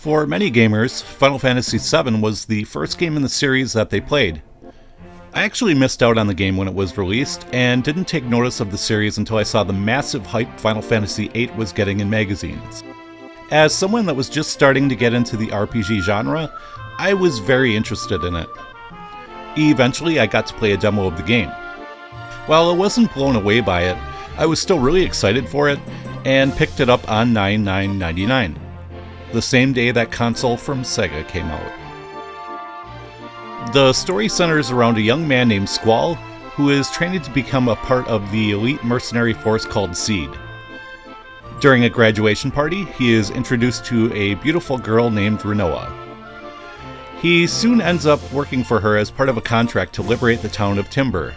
For many gamers, Final Fantasy VII was the first game in the series that they played. I actually missed out on the game when it was released, and didn't take notice of the series until I saw the massive hype Final Fantasy VIII was getting in magazines. As someone that was just starting to get into the RPG genre, I was very interested in it. Eventually, I got to play a demo of the game. While I wasn't blown away by it, I was still really excited for it, and picked it up on $9.99. The same day that console from Sega came out. The story centers around a young man named Squall, who is training to become a part of the elite mercenary force called Seed. During a graduation party, he is introduced to a beautiful girl named Rinoa. He soon ends up working for her as part of a contract to liberate the town of Timber.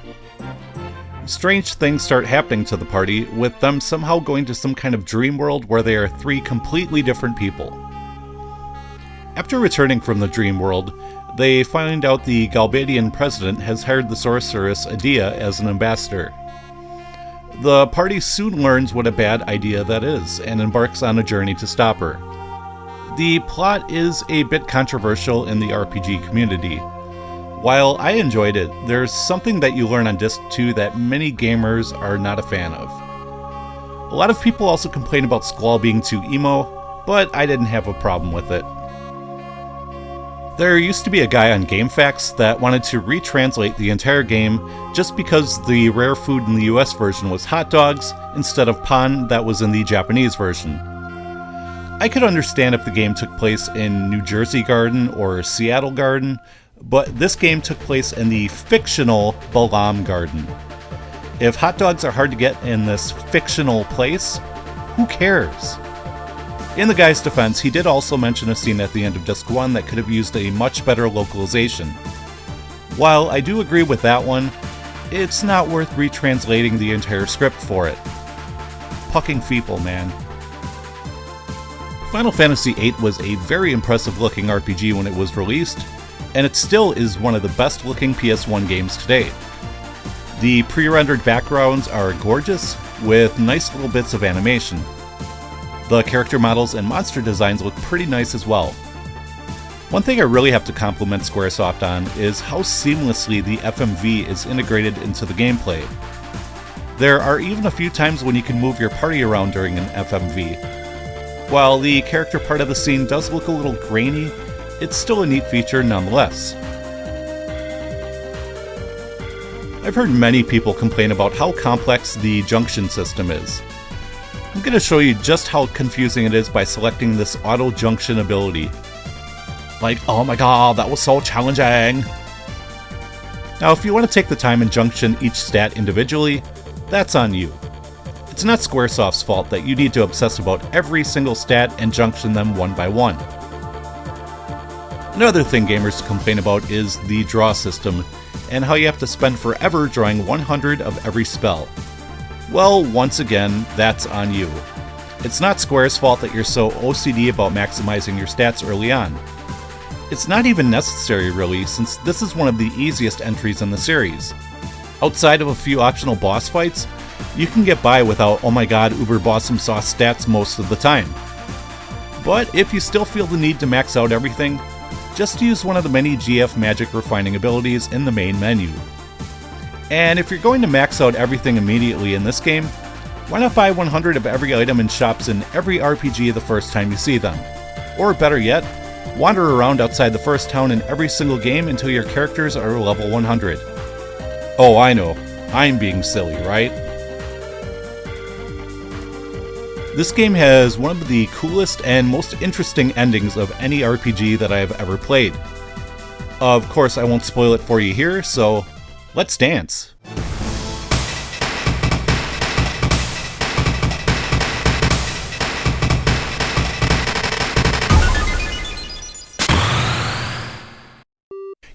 Strange things start happening to the party, with them somehow going to some kind of dream world where they are three completely different people. After returning from the dream world, they find out the Galbadian president has hired the sorceress Adia as an ambassador. The party soon learns what a bad idea that is, and embarks on a journey to stop her. The plot is a bit controversial in the RPG community. While I enjoyed it, there's something that you learn on Disc 2 that many gamers are not a fan of. A lot of people also complain about Squall being too emo, but I didn't have a problem with it. There used to be a guy on GameFAQs that wanted to retranslate the entire game just because the rare food in the US version was hot dogs instead of pan that was in the Japanese version. I could understand if the game took place in New Jersey Garden or Seattle Garden, but this game took place in the fictional Bawesome Garden. If hot dogs are hard to get in this fictional place, who cares? In the guy's defense, he did also mention a scene at the end of Disc 1 that could have used a much better localization. While I do agree with that one, it's not worth retranslating the entire script for it. Fucking people, man. Final Fantasy VIII was a very impressive looking RPG when it was released, and it still is one of the best looking PS1 games today. The pre-rendered backgrounds are gorgeous, with nice little bits of animation. The character models and monster designs look pretty nice as well. One thing I really have to compliment Squaresoft on is how seamlessly the FMV is integrated into the gameplay. There are even a few times when you can move your party around during an FMV. While the character part of the scene does look a little grainy, it's still a neat feature nonetheless. I've heard many people complain about how complex the Junction system is. I'm going to show you just how confusing it is by selecting this auto junction ability. Like, oh my god, that was so challenging! Now, if you want to take the time and junction each stat individually, that's on you. It's not Squaresoft's fault that you need to obsess about every single stat and junction them one by one. Another thing gamers complain about is the draw system, and how you have to spend forever drawing 100 of every spell. Well, once again, that's on you. It's not Square's fault that you're so OCD about maximizing your stats early on. It's not even necessary really, since this is one of the easiest entries in the series. Outside of a few optional boss fights, you can get by without oh my god uber Bawesome sauce stats most of the time. But if you still feel the need to max out everything, just use one of the many GF magic refining abilities in the main menu. And if you're going to max out everything immediately in this game, why not buy 100 of every item in shops in every RPG the first time you see them? Or better yet, wander around outside the first town in every single game until your characters are level 100. Oh, I know, I'm being silly, right? This game has one of the coolest and most interesting endings of any RPG that I have ever played. Of course, I won't spoil it for you here, so let's dance.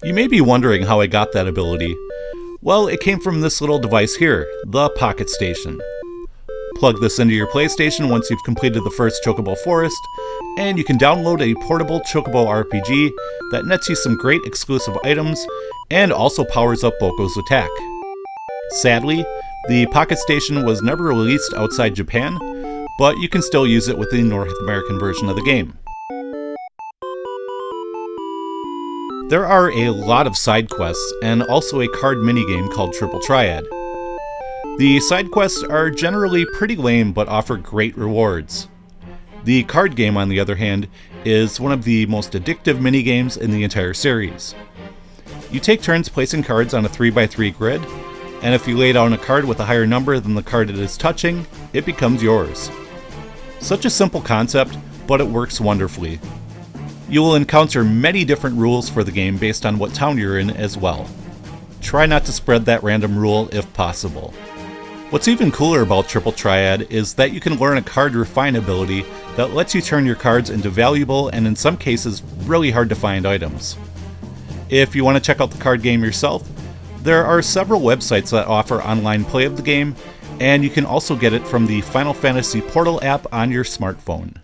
You may be wondering how I got that ability. Well, it came from this little device here, the Pocket Station. Plug this into your PlayStation once you've completed the first Chocobo Forest, and you can download a portable Chocobo RPG that nets you some great exclusive items, and also powers up Boko's attack. Sadly, the Pocket Station was never released outside Japan, but you can still use it with the North American version of the game. There are a lot of side quests and also a card minigame called Triple Triad. The side quests are generally pretty lame but offer great rewards. The card game, on the other hand, is one of the most addictive minigames in the entire series. You take turns placing cards on a 3x3 grid, and if you lay down a card with a higher number than the card it is touching, it becomes yours. Such a simple concept, but it works wonderfully. You will encounter many different rules for the game based on what town you're in as well. Try not to spread that random rule if possible. What's even cooler about Triple Triad is that you can learn a card refine ability that lets you turn your cards into valuable and in some cases really hard to find items. If you want to check out the card game yourself, there are several websites that offer online play of the game, and you can also get it from the Final Fantasy Portal app on your smartphone.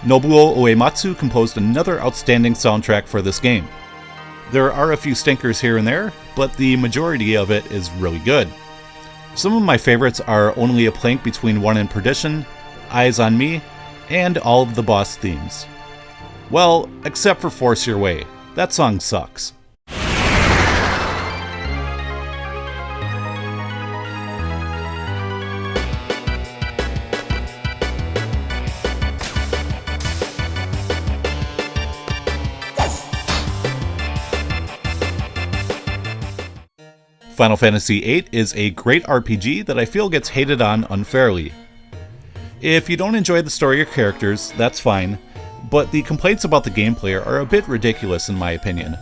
Nobuo Uematsu composed another outstanding soundtrack for this game. There are a few stinkers here and there, but the majority of it is really good. Some of my favorites are Only a Plank Between One and Perdition, Eyes on Me, and all of the boss themes. Well, except for Force Your Way. That song sucks. Final Fantasy VIII is a great RPG that I feel gets hated on unfairly. If you don't enjoy the story or characters, that's fine, but the complaints about the gameplay are a bit ridiculous in my opinion.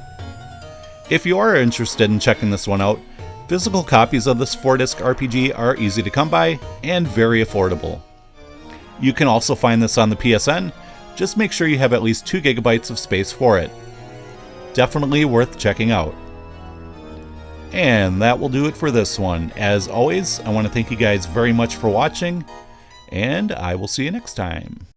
If you are interested in checking this one out, physical copies of this 4-disc RPG are easy to come by and very affordable. You can also find this on the PSN, just make sure you have at least 2 GB of space for it. Definitely worth checking out. And that will do it for this one. As always, I want to thank you guys very much for watching, and I will see you next time.